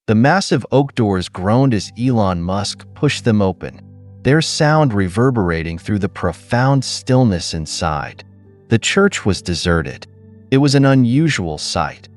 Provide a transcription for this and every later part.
The massive oak doors groaned as Elon Musk pushed them open, their sound reverberating through the profound stillness inside. The church was deserted. It was an unusual sight.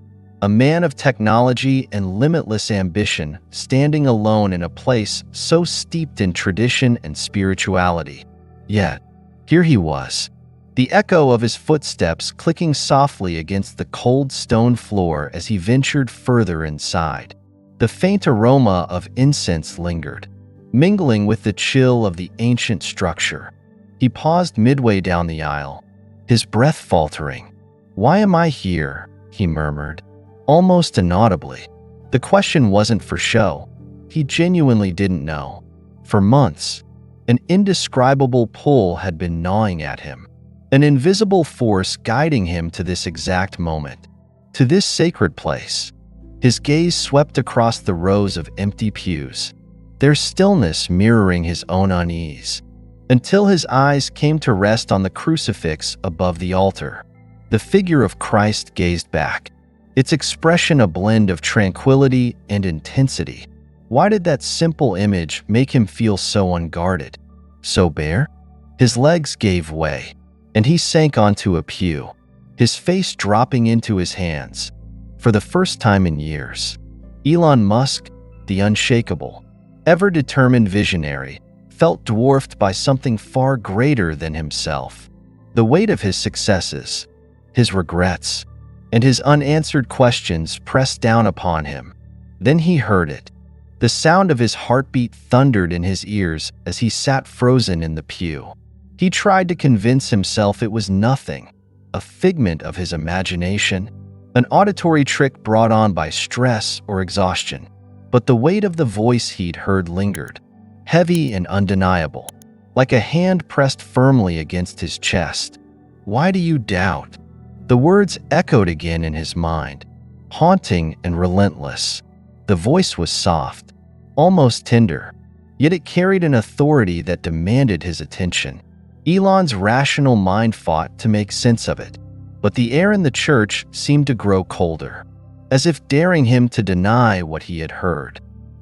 A man of technology and limitless ambition standing alone in a place so steeped in tradition and spirituality. Yet, here he was, the echo of his footsteps clicking softly against the cold stone floor as he ventured further inside. The faint aroma of incense lingered, mingling with the chill of the ancient structure. He paused midway down the aisle, his breath faltering. "Why am I here?" he murmured, almost inaudibly. The question wasn't for show. He genuinely didn't know. For months, an indescribable pull had been gnawing at him, an invisible force guiding him to this exact moment, to this sacred place. His gaze swept across the rows of empty pews, their stillness mirroring his own unease, until his eyes came to rest on the crucifix above the altar. The figure of Christ gazed back, its expression a blend of tranquility and intensity. Why did that simple image make him feel so unguarded, so bare? His legs gave way, and he sank onto a pew, his face dropping into his hands. For the first time in years, Elon Musk, the unshakable, ever-determined visionary, felt dwarfed by something far greater than himself. The weight of his successes, his regrets, and his unanswered questions pressed down upon him. Then he heard it. The sound of his heartbeat thundered in his ears as he sat frozen in the pew. He tried to convince himself it was nothing, a figment of his imagination, an auditory trick brought on by stress or exhaustion. But the weight of the voice he'd heard lingered, heavy and undeniable, like a hand pressed firmly against his chest. "Why do you doubt?" The words echoed again in his mind, haunting and relentless. The voice was soft, almost tender, yet it carried an authority that demanded his attention. Elon's rational mind fought to make sense of it, but the air in the church seemed to grow colder, as if daring him to deny what he had heard.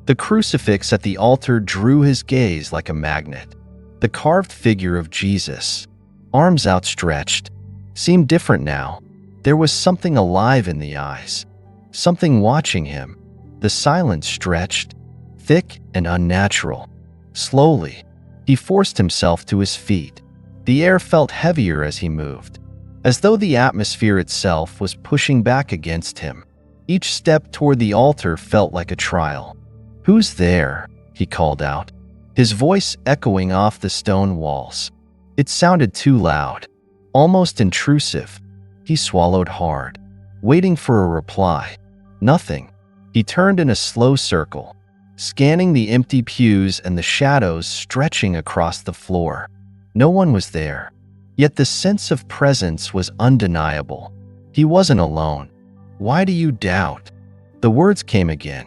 The crucifix at the altar drew his gaze like a magnet. The carved figure of Jesus, arms outstretched, seemed different now. There was something alive in the eyes, something watching him. The silence stretched, thick and unnatural. Slowly, he forced himself to his feet. The air felt heavier as he moved, as though the atmosphere itself was pushing back against him. Each step toward the altar felt like a trial. "Who's there?" he called out, his voice echoing off the stone walls. It sounded too loud, almost intrusive. He swallowed hard, waiting for a reply. Nothing. He turned in a slow circle, scanning the empty pews and the shadows stretching across the floor. No one was there, yet the sense of presence was undeniable. He wasn't alone. "Why do you doubt?" The words came again,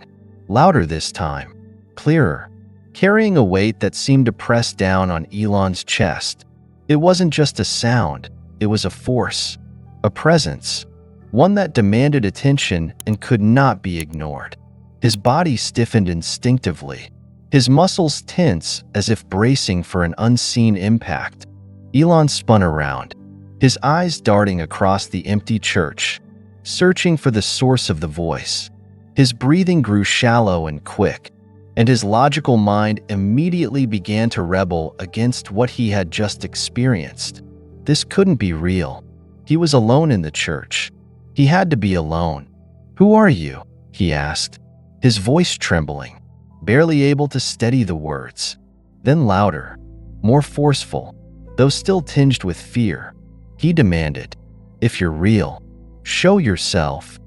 louder this time, clearer, carrying a weight that seemed to press down on Elon's chest. It wasn't just a sound, it was a force, a presence, one that demanded attention and could not be ignored. His body stiffened instinctively, his muscles tense as if bracing for an unseen impact. Elon spun around, his eyes darting across the empty church, searching for the source of the voice. His breathing grew shallow and quick, and his logical mind immediately began to rebel against what he had just experienced. This couldn't be real. He was alone in the church. He had to be alone. "Who are you?" he asked, his voice trembling, barely able to steady the words. Then louder, more forceful, though still tinged with fear, he demanded, "If you're real, show yourself."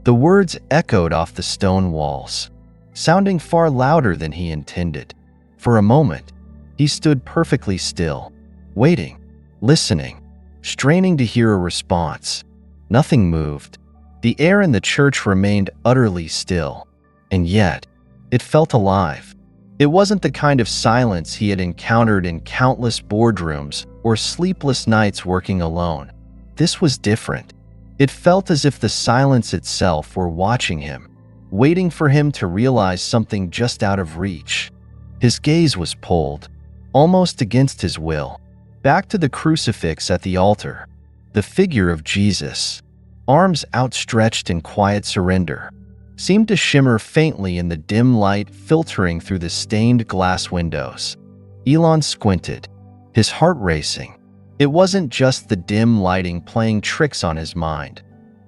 The words echoed off the stone walls, sounding far louder than he intended. For a moment, he stood perfectly still, waiting, listening, straining to hear a response. Nothing moved. The air in the church remained utterly still, and yet, it felt alive. It wasn't the kind of silence he had encountered in countless boardrooms or sleepless nights working alone. This was different. It felt as if the silence itself were watching him, waiting for him to realize something just out of reach. His gaze was pulled, almost against his will, back to the crucifix at the altar, the figure of Jesus, arms outstretched in quiet surrender, seemed to shimmer faintly in the dim light filtering through the stained glass windows. Elon squinted, his heart racing. It wasn't just the dim lighting playing tricks on his mind.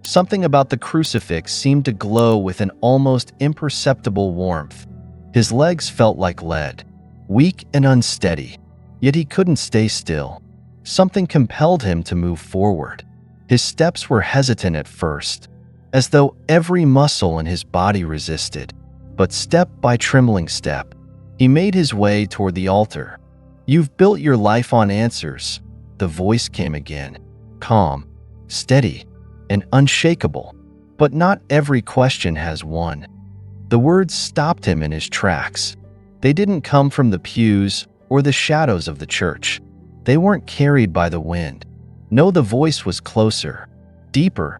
Something about the crucifix seemed to glow with an almost imperceptible warmth. His legs felt like lead, weak and unsteady, yet he couldn't stay still. Something compelled him to move forward. His steps were hesitant at first, as though every muscle in his body resisted. But step by trembling step, he made his way toward the altar. "You've built your life on answers," the voice came again, calm, steady, and unshakable. "But not every question has one." The words stopped him in his tracks. They didn't come from the pews or the shadows of the church. They weren't carried by the wind. No, the voice was closer, deeper,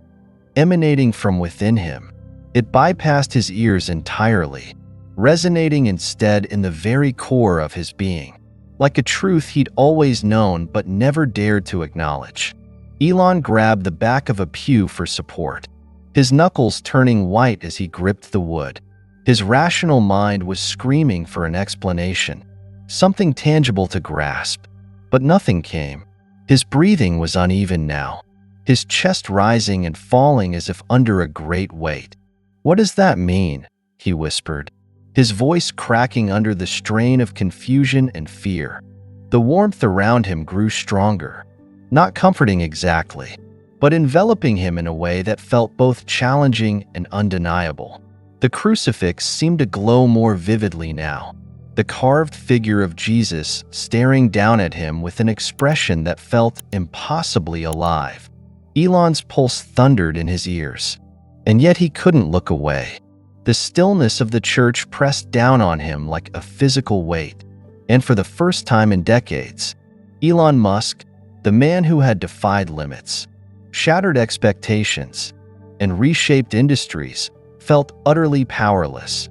emanating from within him. It bypassed his ears entirely, resonating instead in the very core of his being, like a truth he'd always known but never dared to acknowledge. Elon grabbed the back of a pew for support, his knuckles turning white as he gripped the wood. His rational mind was screaming for an explanation, something tangible to grasp, but nothing came. His breathing was uneven now, his chest rising and falling as if under a great weight. "What does that mean?" he whispered, his voice cracking under the strain of confusion and fear. The warmth around him grew stronger, not comforting exactly, but enveloping him in a way that felt both challenging and undeniable. The crucifix seemed to glow more vividly now, the carved figure of Jesus staring down at him with an expression that felt impossibly alive. Elon's pulse thundered in his ears, and yet he couldn't look away. The stillness of the church pressed down on him like a physical weight, and for the first time in decades, Elon Musk, the man who had defied limits, shattered expectations, and reshaped industries, felt utterly powerless.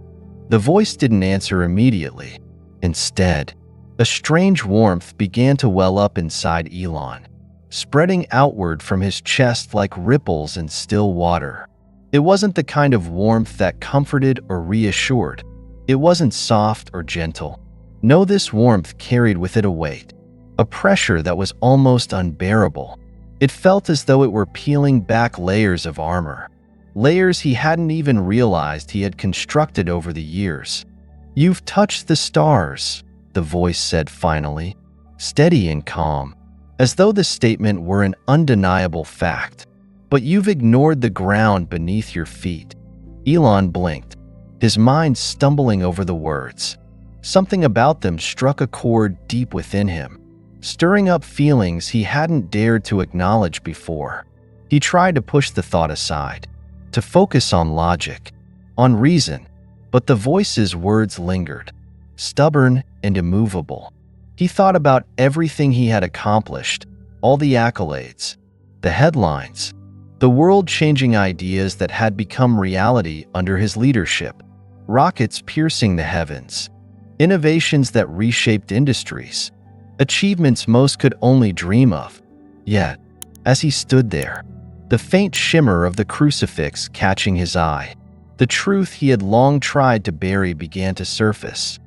The voice didn't answer immediately. Instead, a strange warmth began to well up inside Elon, spreading outward from his chest like ripples in still water. It wasn't the kind of warmth that comforted or reassured. It wasn't soft or gentle. No, this warmth carried with it a weight, a pressure that was almost unbearable. It felt as though it were peeling back layers of armor, layers he hadn't even realized he had constructed over the years. "You've touched the stars," the voice said finally, steady and calm, as though the statement were an undeniable fact. "But you've ignored the ground beneath your feet." Elon blinked, his mind stumbling over the words. Something about them struck a chord deep within him, stirring up feelings he hadn't dared to acknowledge before. He tried to push the thought aside, to focus on logic, on reason, but the voice's words lingered, stubborn and immovable. He thought about everything he had accomplished, all the accolades, the headlines, the world-changing ideas that had become reality under his leadership, rockets piercing the heavens, innovations that reshaped industries, achievements most could only dream of. Yet, as he stood there, the faint shimmer of the crucifix catching his eye, the truth he had long tried to bury began to surface.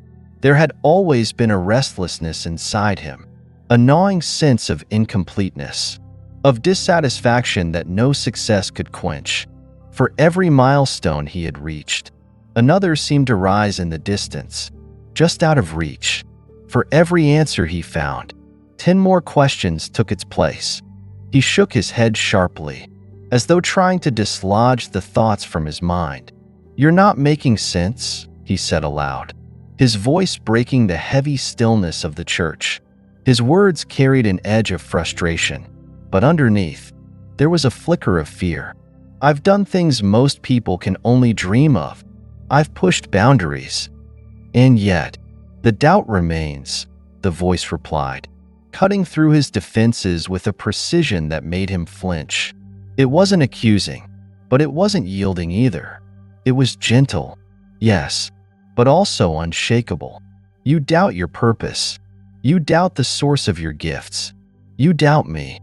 There had always been a restlessness inside him, a gnawing sense of incompleteness, of dissatisfaction that no success could quench. For every milestone he had reached, another seemed to rise in the distance, just out of reach. For every answer he found, 10 more questions took its place. He shook his head sharply, as though trying to dislodge the thoughts from his mind. "You're not making sense," he said aloud, his voice breaking the heavy stillness of the church. His words carried an edge of frustration, but underneath, there was a flicker of fear. "I've done things most people can only dream of. I've pushed boundaries. And yet, the doubt remains," the voice replied, cutting through his defenses with a precision that made him flinch. It wasn't accusing, but it wasn't yielding either. It was gentle, yes, but also unshakable. You doubt your purpose. You doubt the source of your gifts. You doubt me.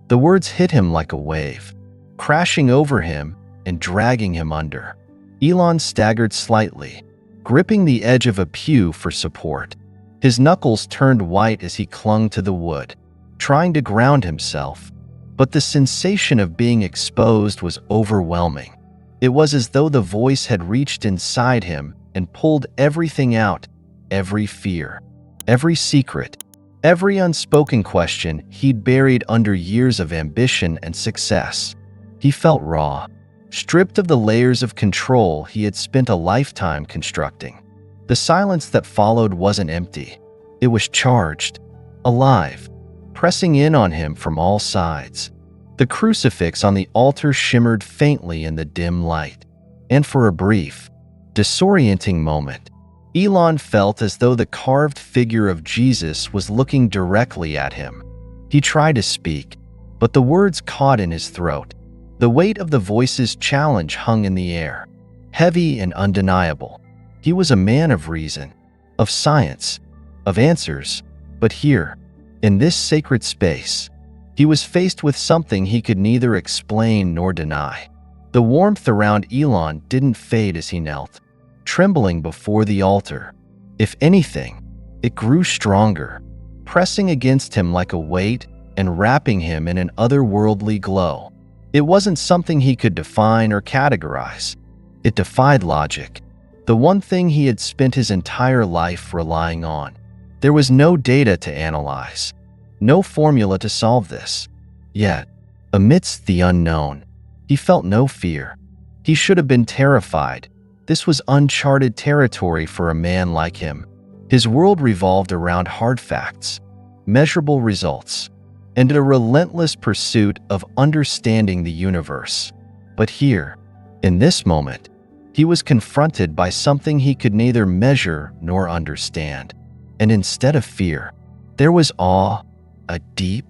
The words hit him like a wave, crashing over him and dragging him under. Elon staggered slightly, gripping the edge of a pew for support. His knuckles turned white as he clung to the wood, trying to ground himself. But the sensation of being exposed was overwhelming. It was as though the voice had reached inside him and pulled everything out, every fear, every secret, every unspoken question he'd buried under years of ambition and success. He felt raw, stripped of the layers of control he had spent a lifetime constructing. The silence that followed wasn't empty. It was charged, alive, pressing in on him from all sides. The crucifix on the altar shimmered faintly in the dim light, and for a brief, disorienting moment, Elon felt as though the carved figure of Jesus was looking directly at him. He tried to speak, but the words caught in his throat. The weight of the voice's challenge hung in the air, heavy and undeniable. He was a man of reason, of science, of answers, but here, in this sacred space, he was faced with something he could neither explain nor deny. The warmth around Elon didn't fade as he knelt, trembling before the altar. If anything, it grew stronger, pressing against him like a weight and wrapping him in an otherworldly glow. It wasn't something he could define or categorize. It defied logic, the one thing he had spent his entire life relying on. There was no data to analyze, no formula to solve this. Yet, amidst the unknown, he felt no fear. He should have been terrified. This was uncharted territory for a man like him. His world revolved around hard facts, measurable results, and a relentless pursuit of understanding the universe. But here, in this moment, he was confronted by something he could neither measure nor understand. And instead of fear, there was awe, a deep,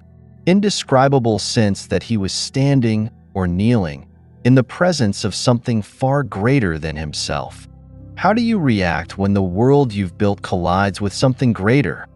indescribable sense that he was standing or kneeling in the presence of something far greater than himself. How do you react when the world you've built collides with something greater?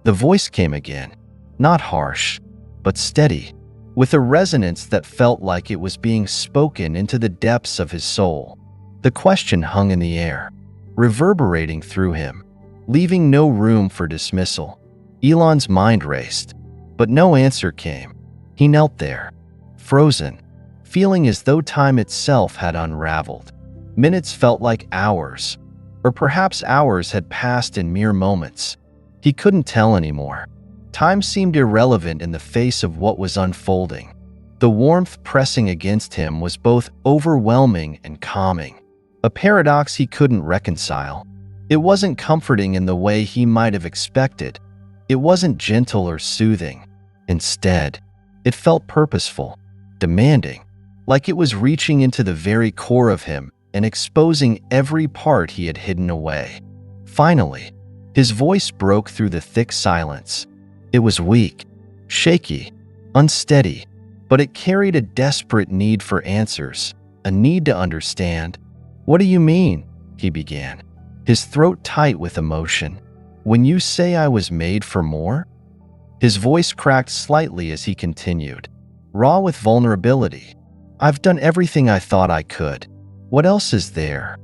The voice came again, not harsh, but steady, with a resonance that felt like it was being spoken into the depths of his soul. The question hung in the air, reverberating through him, leaving no room for dismissal. Elon's mind raced, but no answer came. He knelt there, frozen, feeling as though time itself had unraveled. Minutes felt like hours, or perhaps hours had passed in mere moments. He couldn't tell anymore. Time seemed irrelevant in the face of what was unfolding. The warmth pressing against him was both overwhelming and calming, a paradox he couldn't reconcile. It wasn't comforting in the way he might have expected. It wasn't gentle or soothing. Instead, it felt purposeful, demanding, like it was reaching into the very core of him and exposing every part he had hidden away. Finally, his voice broke through the thick silence. It was weak, shaky, unsteady, but it carried a desperate need for answers, a need to understand. "What do you mean?" he began, his throat tight with emotion. "When you say I was made for more?" His voice cracked slightly as he continued, raw with vulnerability. "I've done everything I thought I could. What else is there?"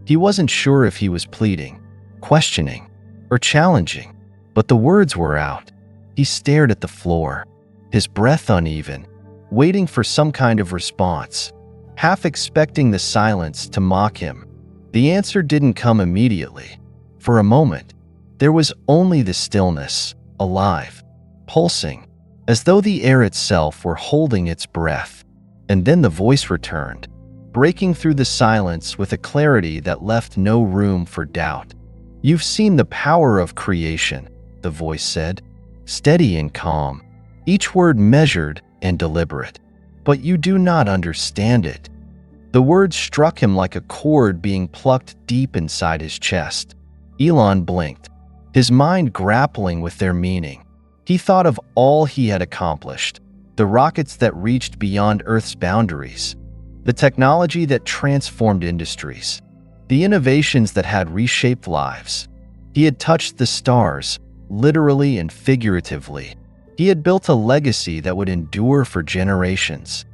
He wasn't sure if he was pleading, questioning, or challenging, but the words were out. He stared at the floor, his breath uneven, waiting for some kind of response, half expecting the silence to mock him. The answer didn't come immediately. For a moment, there was only the stillness, alive, pulsing, as though the air itself were holding its breath. And then the voice returned, breaking through the silence with a clarity that left no room for doubt. "You've seen the power of creation," the voice said, steady and calm, each word measured and deliberate. "But you do not understand it." The words struck him like a cord being plucked deep inside his chest. Elon blinked, his mind grappling with their meaning. He thought of all he had accomplished, the rockets that reached beyond Earth's boundaries, the technology that transformed industries, the innovations that had reshaped lives. He had touched the stars, literally and figuratively. He had built a legacy that would endure for generations.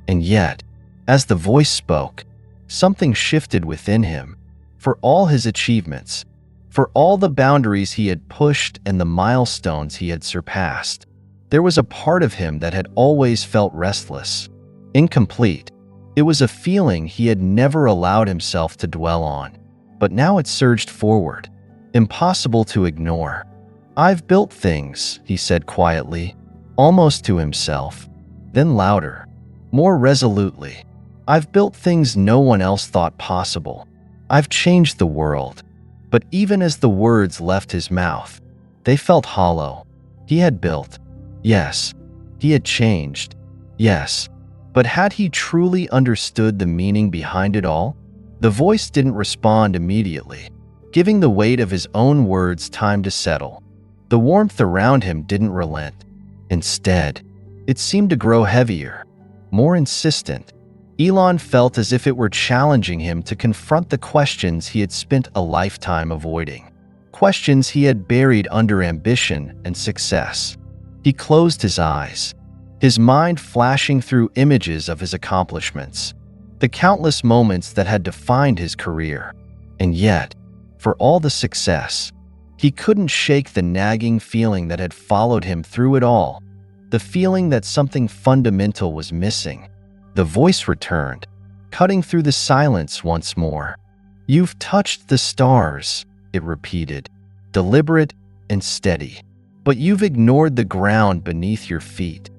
And yet, as the voice spoke, something shifted within him. For all his achievements, for all the boundaries he had pushed and the milestones he had surpassed, there was a part of him that had always felt restless, incomplete. It was a feeling he had never allowed himself to dwell on, but now it surged forward, impossible to ignore. "I've built things," he said quietly, almost to himself, then louder, more resolutely. "I've built things no one else thought possible. I've changed the world." But even as the words left his mouth, they felt hollow. He had built, yes. He had changed, yes. But had he truly understood the meaning behind it all? The voice didn't respond immediately, giving the weight of his own words time to settle. The warmth around him didn't relent. Instead, it seemed to grow heavier, more insistent. Elon felt as if it were challenging him to confront the questions he had spent a lifetime avoiding, questions he had buried under ambition and success. He closed his eyes, his mind flashing through images of his accomplishments, the countless moments that had defined his career. And yet, for all the success, he couldn't shake the nagging feeling that had followed him through it all, the feeling that something fundamental was missing. The voice returned, cutting through the silence once more. "You've touched the stars," it repeated, deliberate and steady. "But you've ignored the ground beneath your feet."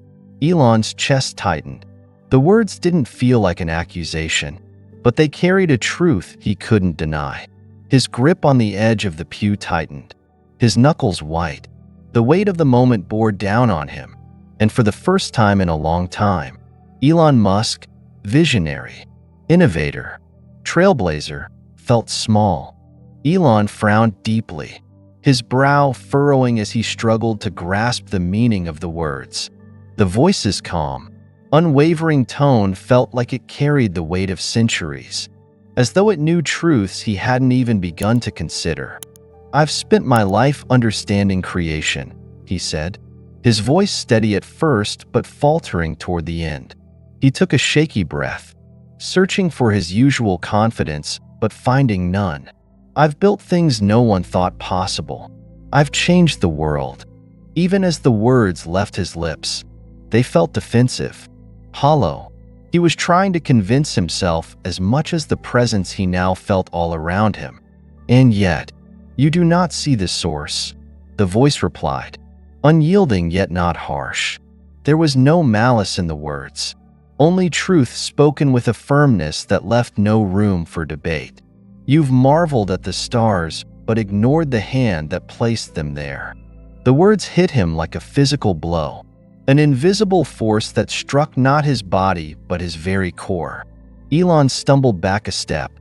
Elon's chest tightened. The words didn't feel like an accusation, but they carried a truth he couldn't deny. His grip on the edge of the pew tightened, his knuckles white. The weight of the moment bore down on him, and for the first time in a long time, Elon Musk, visionary, innovator, trailblazer, felt small. Elon frowned deeply, his brow furrowing as he struggled to grasp the meaning of the words. The voice's calm, unwavering tone felt like it carried the weight of centuries, as though it knew truths he hadn't even begun to consider. "I've spent my life understanding creation," he said, his voice steady at first but faltering toward the end. He took a shaky breath, searching for his usual confidence but finding none. "I've built things no one thought possible. I've changed the world." Even as the words left his lips, they felt defensive, hollow. He was trying to convince himself as much as the presence he now felt all around him. "And yet, you do not see the source," the voice replied, unyielding yet not harsh. There was no malice in the words, only truth spoken with a firmness that left no room for debate. "You've marveled at the stars, but ignored the hand that placed them there." The words hit him like a physical blow, an invisible force that struck not his body but his very core. Elon stumbled back a step,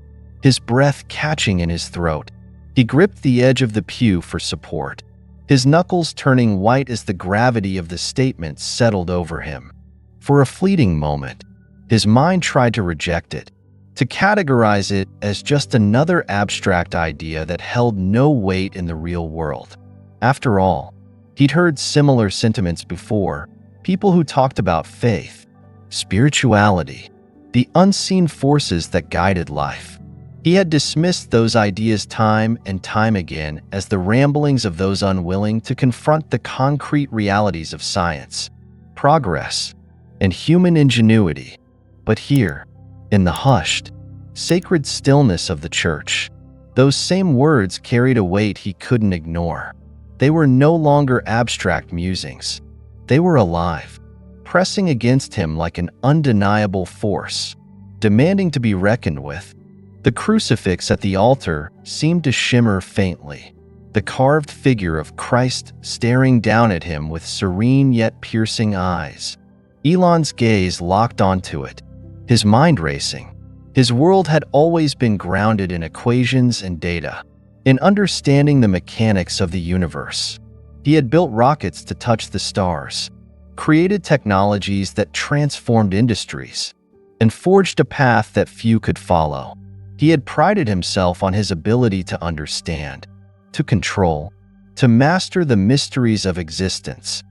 his breath catching in his throat. He gripped the edge of the pew for support, his knuckles turning white as the gravity of the statement settled over him. For a fleeting moment, his mind tried to reject it, to categorize it as just another abstract idea that held no weight in the real world. After all, he'd heard similar sentiments before, people who talked about faith, spirituality, the unseen forces that guided life. He had dismissed those ideas time and time again as the ramblings of those unwilling to confront the concrete realities of science, progress, and human ingenuity. But here, in the hushed, sacred stillness of the church, those same words carried a weight he couldn't ignore. They were no longer abstract musings. They were alive, pressing against him like an undeniable force, demanding to be reckoned with. The crucifix at the altar seemed to shimmer faintly, the carved figure of Christ staring down at him with serene yet piercing eyes. Elon's gaze locked onto it, his mind racing. His world had always been grounded in equations and data, in understanding the mechanics of the universe. He had built rockets to touch the stars, created technologies that transformed industries, and forged a path that few could follow. He had prided himself on his ability to understand, to control, to master the mysteries of existence.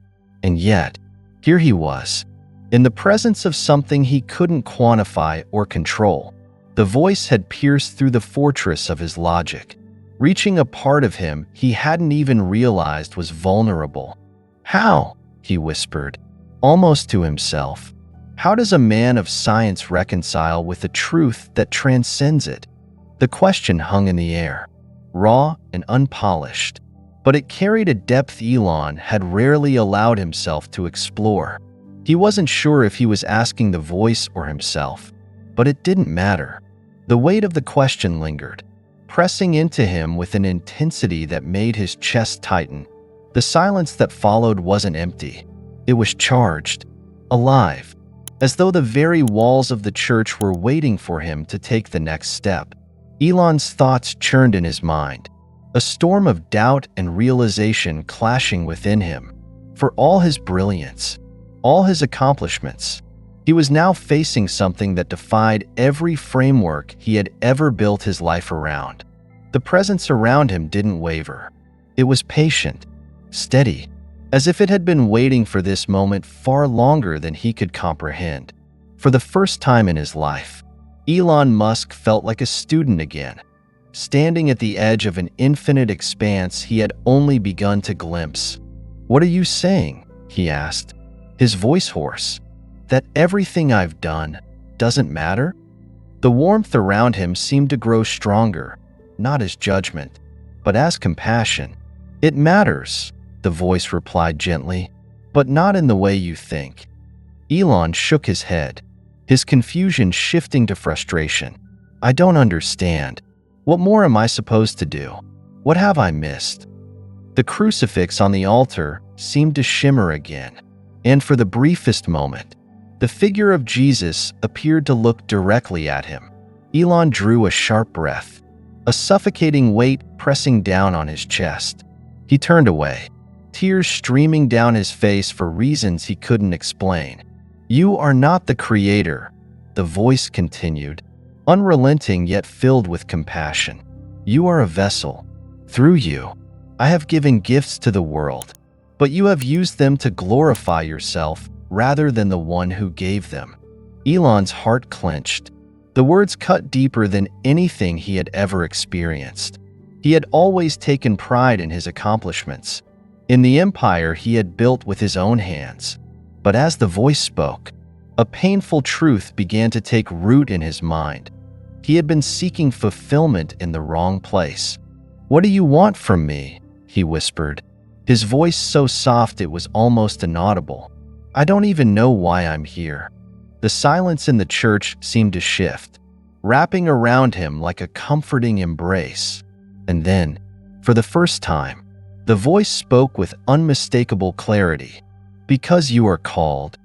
And yet, here he was, in the presence of something he couldn't quantify or control. The voice had pierced through the fortress of his logic, reaching a part of him he hadn't even realized was vulnerable. "How?" he whispered, almost to himself. "How does a man of science reconcile with a truth that transcends it?" The question hung in the air, raw and unpolished, but it carried a depth Elon had rarely allowed himself to explore. He wasn't sure if he was asking the voice or himself, but it didn't matter. The weight of the question lingered, pressing into him with an intensity that made his chest tighten. The silence that followed wasn't empty. It was charged, alive, as though the very walls of the church were waiting for him to take the next step. Elon's thoughts churned in his mind, a storm of doubt and realization clashing within him. For all his brilliance, all his accomplishments, he was now facing something that defied every framework he had ever built his life around. The presence around him didn't waver. It was patient, steady, as if it had been waiting for this moment far longer than he could comprehend. For the first time in his life, Elon Musk felt like a student again, standing at the edge of an infinite expanse he had only begun to glimpse. "What are you saying?" he asked, his voice hoarse. "That everything I've done doesn't matter?" The warmth around him seemed to grow stronger, not as judgment, but as compassion. "It matters," the voice replied gently, "but not in the way you think." Elon shook his head, his confusion shifting to frustration. "I don't understand. What more am I supposed to do? What have I missed?" The crucifix on the altar seemed to shimmer again, and for the briefest moment, the figure of Jesus appeared to look directly at him. Elon drew a sharp breath, a suffocating weight pressing down on his chest. He turned away, tears streaming down his face for reasons he couldn't explain. "You are not the creator," the voice continued, unrelenting yet filled with compassion. "You are a vessel. Through you, I have given gifts to the world, but you have used them to glorify yourself rather than the one who gave them." Elon's heart clenched. The words cut deeper than anything he had ever experienced. He had always taken pride in his accomplishments, in the empire he had built with his own hands. But as the voice spoke, a painful truth began to take root in his mind. He had been seeking fulfillment in the wrong place. "What do you want from me?" he whispered, his voice so soft it was almost inaudible. "I don't even know why I'm here." The silence in the church seemed to shift, wrapping around him like a comforting embrace. And then, for the first time, the voice spoke with unmistakable clarity. "Because you are called."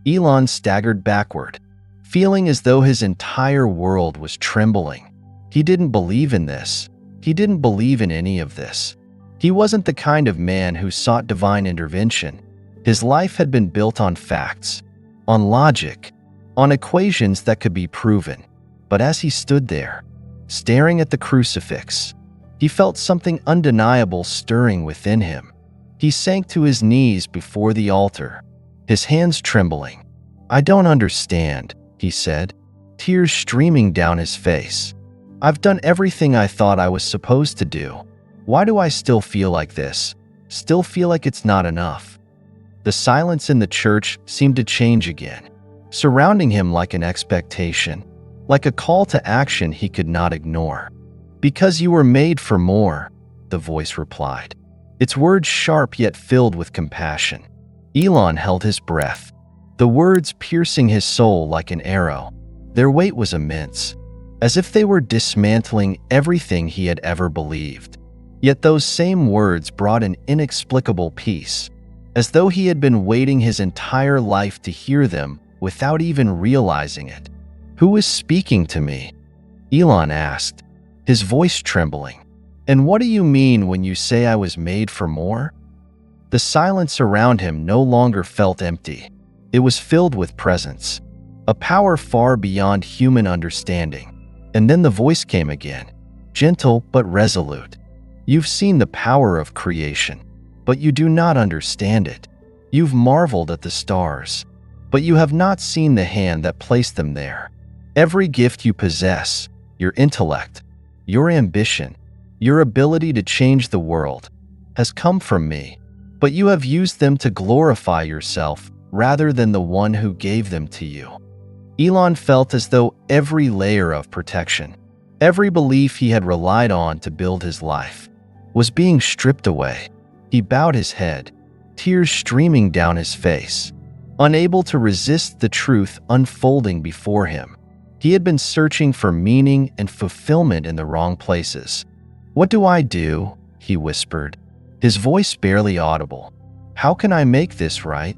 Elon staggered backward, feeling as though his entire world was trembling. He didn't believe in this. He didn't believe in any of this. He wasn't the kind of man who sought divine intervention. His life had been built on facts, on logic, on equations that could be proven. But as he stood there, staring at the crucifix, he felt something undeniable stirring within him. He sank to his knees before the altar, his hands trembling. "I don't understand," he said, tears streaming down his face. "I've done everything I thought I was supposed to do. Why do I still feel like this? Still feel like it's not enough?" The silence in the church seemed to change again, surrounding him like an expectation, like a call to action he could not ignore. "Because you were made for more," the voice replied, its words sharp yet filled with compassion. Elon held his breath, the words piercing his soul like an arrow. Their weight was immense, as if they were dismantling everything he had ever believed. Yet those same words brought an inexplicable peace, as though he had been waiting his entire life to hear them without even realizing it. "Who is speaking to me?" Elon asked, his voice trembling. "And what do you mean when you say I was made for more?" The silence around him no longer felt empty. It was filled with presence, a power far beyond human understanding. And then the voice came again, gentle but resolute. You've seen the power of creation, but you do not understand it. You've marveled at the stars, but you have not seen the hand that placed them there. Every gift you possess, your intellect, your ambition, your ability to change the world, has come from me, but you have used them to glorify yourself rather than the one who gave them to you. Elon felt as though every layer of protection, every belief he had relied on to build his life, was being stripped away. He bowed his head, tears streaming down his face, unable to resist the truth unfolding before him. He had been searching for meaning and fulfillment in the wrong places. "What do I do?" he whispered, his voice barely audible. "How can I make this right?"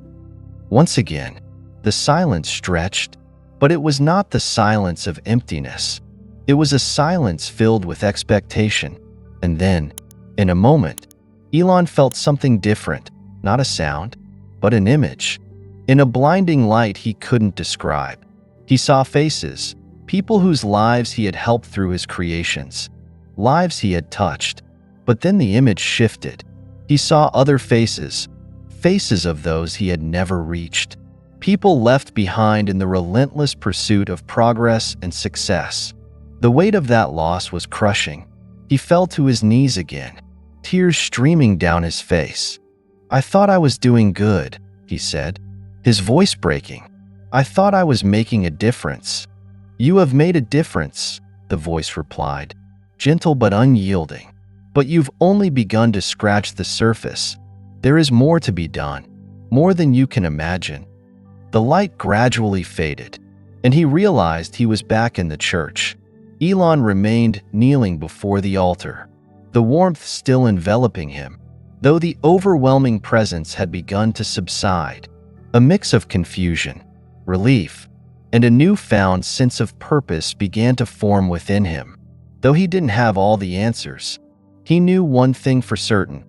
Once again, the silence stretched, but it was not the silence of emptiness. It was a silence filled with expectation. And then, in a moment, Elon felt something different, not a sound, but an image. In a blinding light he couldn't describe. He saw faces, people whose lives he had helped through his creations, lives he had touched. But then the image shifted. He saw other faces, faces of those he had never reached, people left behind in the relentless pursuit of progress and success. The weight of that loss was crushing. He fell to his knees again, tears streaming down his face. "I thought I was doing good," he said, his voice breaking. "I thought I was making a difference." "You have made a difference," the voice replied, gentle but unyielding. "But you've only begun to scratch the surface. There is more to be done, more than you can imagine." The light gradually faded, and he realized he was back in the church. Elon remained kneeling before the altar, the warmth still enveloping him, though the overwhelming presence had begun to subside. A mix of confusion, relief, and a newfound sense of purpose began to form within him. Though he didn't have all the answers, he knew one thing for certain: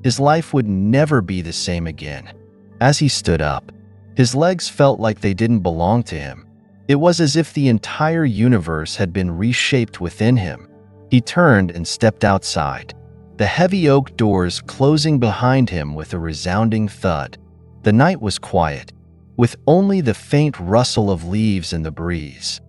his life would never be the same again. As he stood up, his legs felt like they didn't belong to him. It was as if the entire universe had been reshaped within him. He turned and stepped outside, the heavy oak doors closing behind him with a resounding thud. The night was quiet, with only the faint rustle of leaves in the breeze.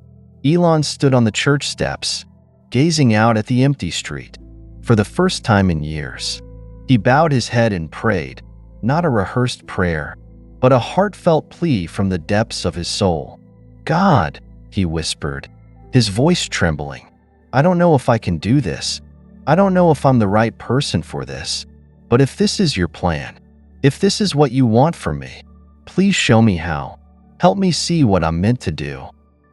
Elon stood on the church steps, gazing out at the empty street. For the first time in years, he bowed his head and prayed, not a rehearsed prayer, but a heartfelt plea from the depths of his soul. "God," he whispered, his voice trembling, "I don't know if I can do this. I don't know if I'm the right person for this. But if this is your plan, if this is what you want from me, please show me how. Help me see what I'm meant to do."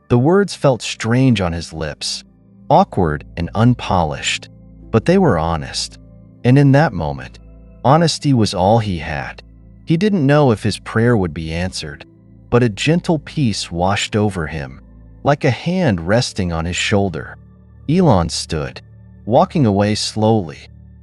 The words felt strange on his lips, awkward and unpolished, but they were honest. And in that moment, honesty was all he had. He didn't know if his prayer would be answered, but a gentle peace washed over him, like a hand resting on his shoulder. Elon stood, walking away slowly.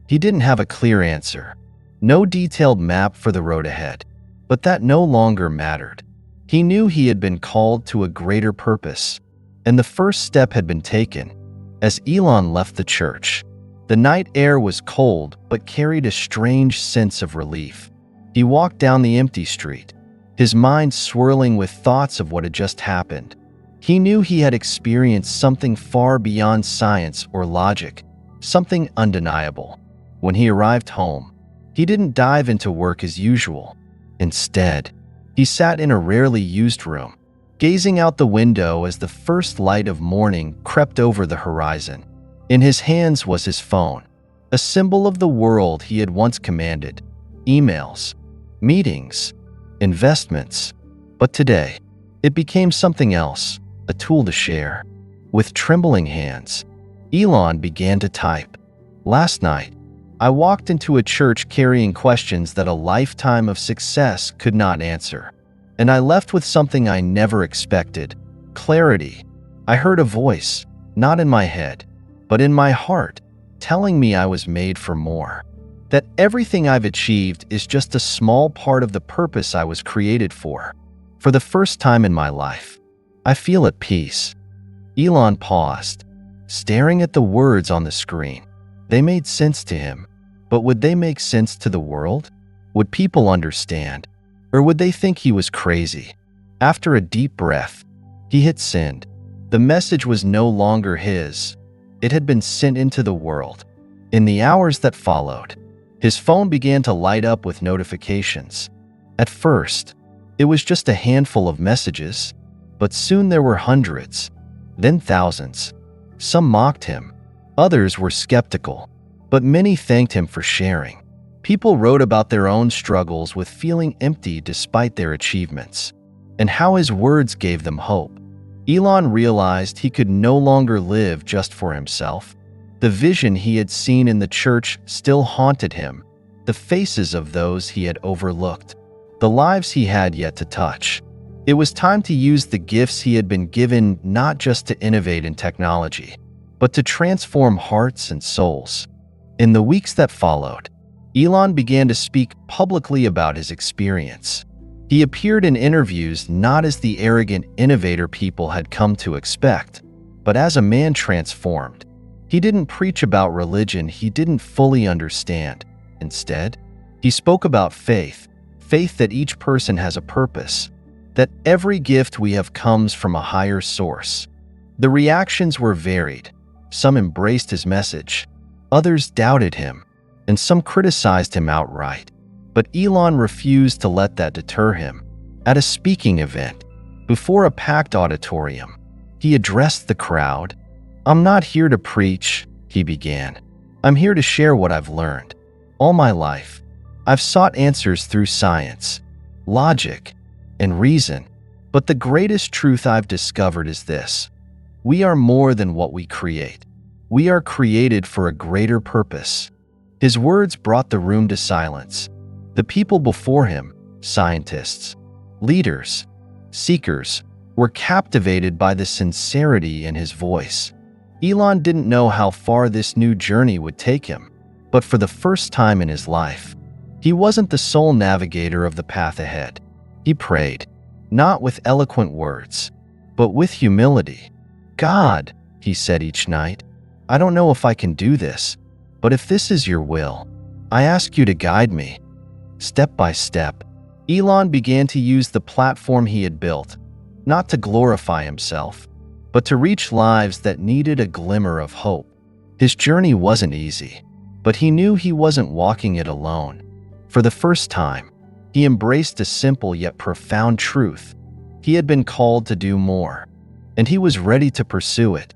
He didn't have a clear answer, no detailed map for the road ahead, but that no longer mattered. He knew he had been called to a greater purpose, and the first step had been taken. As Elon left the church, the night air was cold but carried a strange sense of relief. He walked down the empty street, his mind swirling with thoughts of what had just happened. He knew he had experienced something far beyond science or logic, something undeniable. When he arrived home, he didn't dive into work as usual. Instead, he sat in a rarely used room, gazing out the window as the first light of morning crept over the horizon. In his hands was his phone, a symbol of the world he had once commanded: emails, meetings, investments. But today, it became something else, a tool to share. With trembling hands, Elon began to type. "Last night, I walked into a church carrying questions that a lifetime of success could not answer. And I left with something I never expected: clarity. I heard a voice, not in my head, but in my heart, telling me I was made for more. That everything I've achieved is just a small part of the purpose I was created for. For the first time in my life, I feel at peace." Elon paused, staring at the words on the screen. They made sense to him, but would they make sense to the world? Would people understand? Or would they think he was crazy? After a deep breath, he hit send. The message was no longer his. It had been sent into the world. In the hours that followed, his phone began to light up with notifications. At first, it was just a handful of messages, but soon there were hundreds, then thousands. Some mocked him. Others were skeptical, but many thanked him for sharing. People wrote about their own struggles with feeling empty despite their achievements, and how his words gave them hope. Elon realized he could no longer live just for himself. The vision he had seen in the church still haunted him, the faces of those he had overlooked, the lives he had yet to touch. It was time to use the gifts he had been given not just to innovate in technology, but to transform hearts and souls. In the weeks that followed, Elon began to speak publicly about his experience. He appeared in interviews not as the arrogant innovator people had come to expect, but as a man transformed. He didn't preach about religion he didn't fully understand. Instead, he spoke about faith that each person has a purpose, that every gift we have comes from a higher source. The reactions were varied. Some embraced his message, others doubted him, and some criticized him outright. But Elon refused to let that deter him. At a speaking event, before a packed auditorium, he addressed the crowd. "I'm not here to preach," he began. "I'm here to share what I've learned. All my life, I've sought answers through science, logic, and reason. But the greatest truth I've discovered is this: we are more than what we create. We are created for a greater purpose." His words brought the room to silence. The people before him, scientists, leaders, seekers, were captivated by the sincerity in his voice. Elon didn't know how far this new journey would take him, but for the first time in his life, he wasn't the sole navigator of the path ahead. He prayed, not with eloquent words, but with humility. "God," he said each night, "I don't know if I can do this, but if this is your will, I ask you to guide me." Step by step, Elon began to use the platform he had built, not to glorify himself, but to reach lives that needed a glimmer of hope. His journey wasn't easy, but he knew he wasn't walking it alone. For the first time, he embraced a simple yet profound truth. He had been called to do more, and he was ready to pursue it.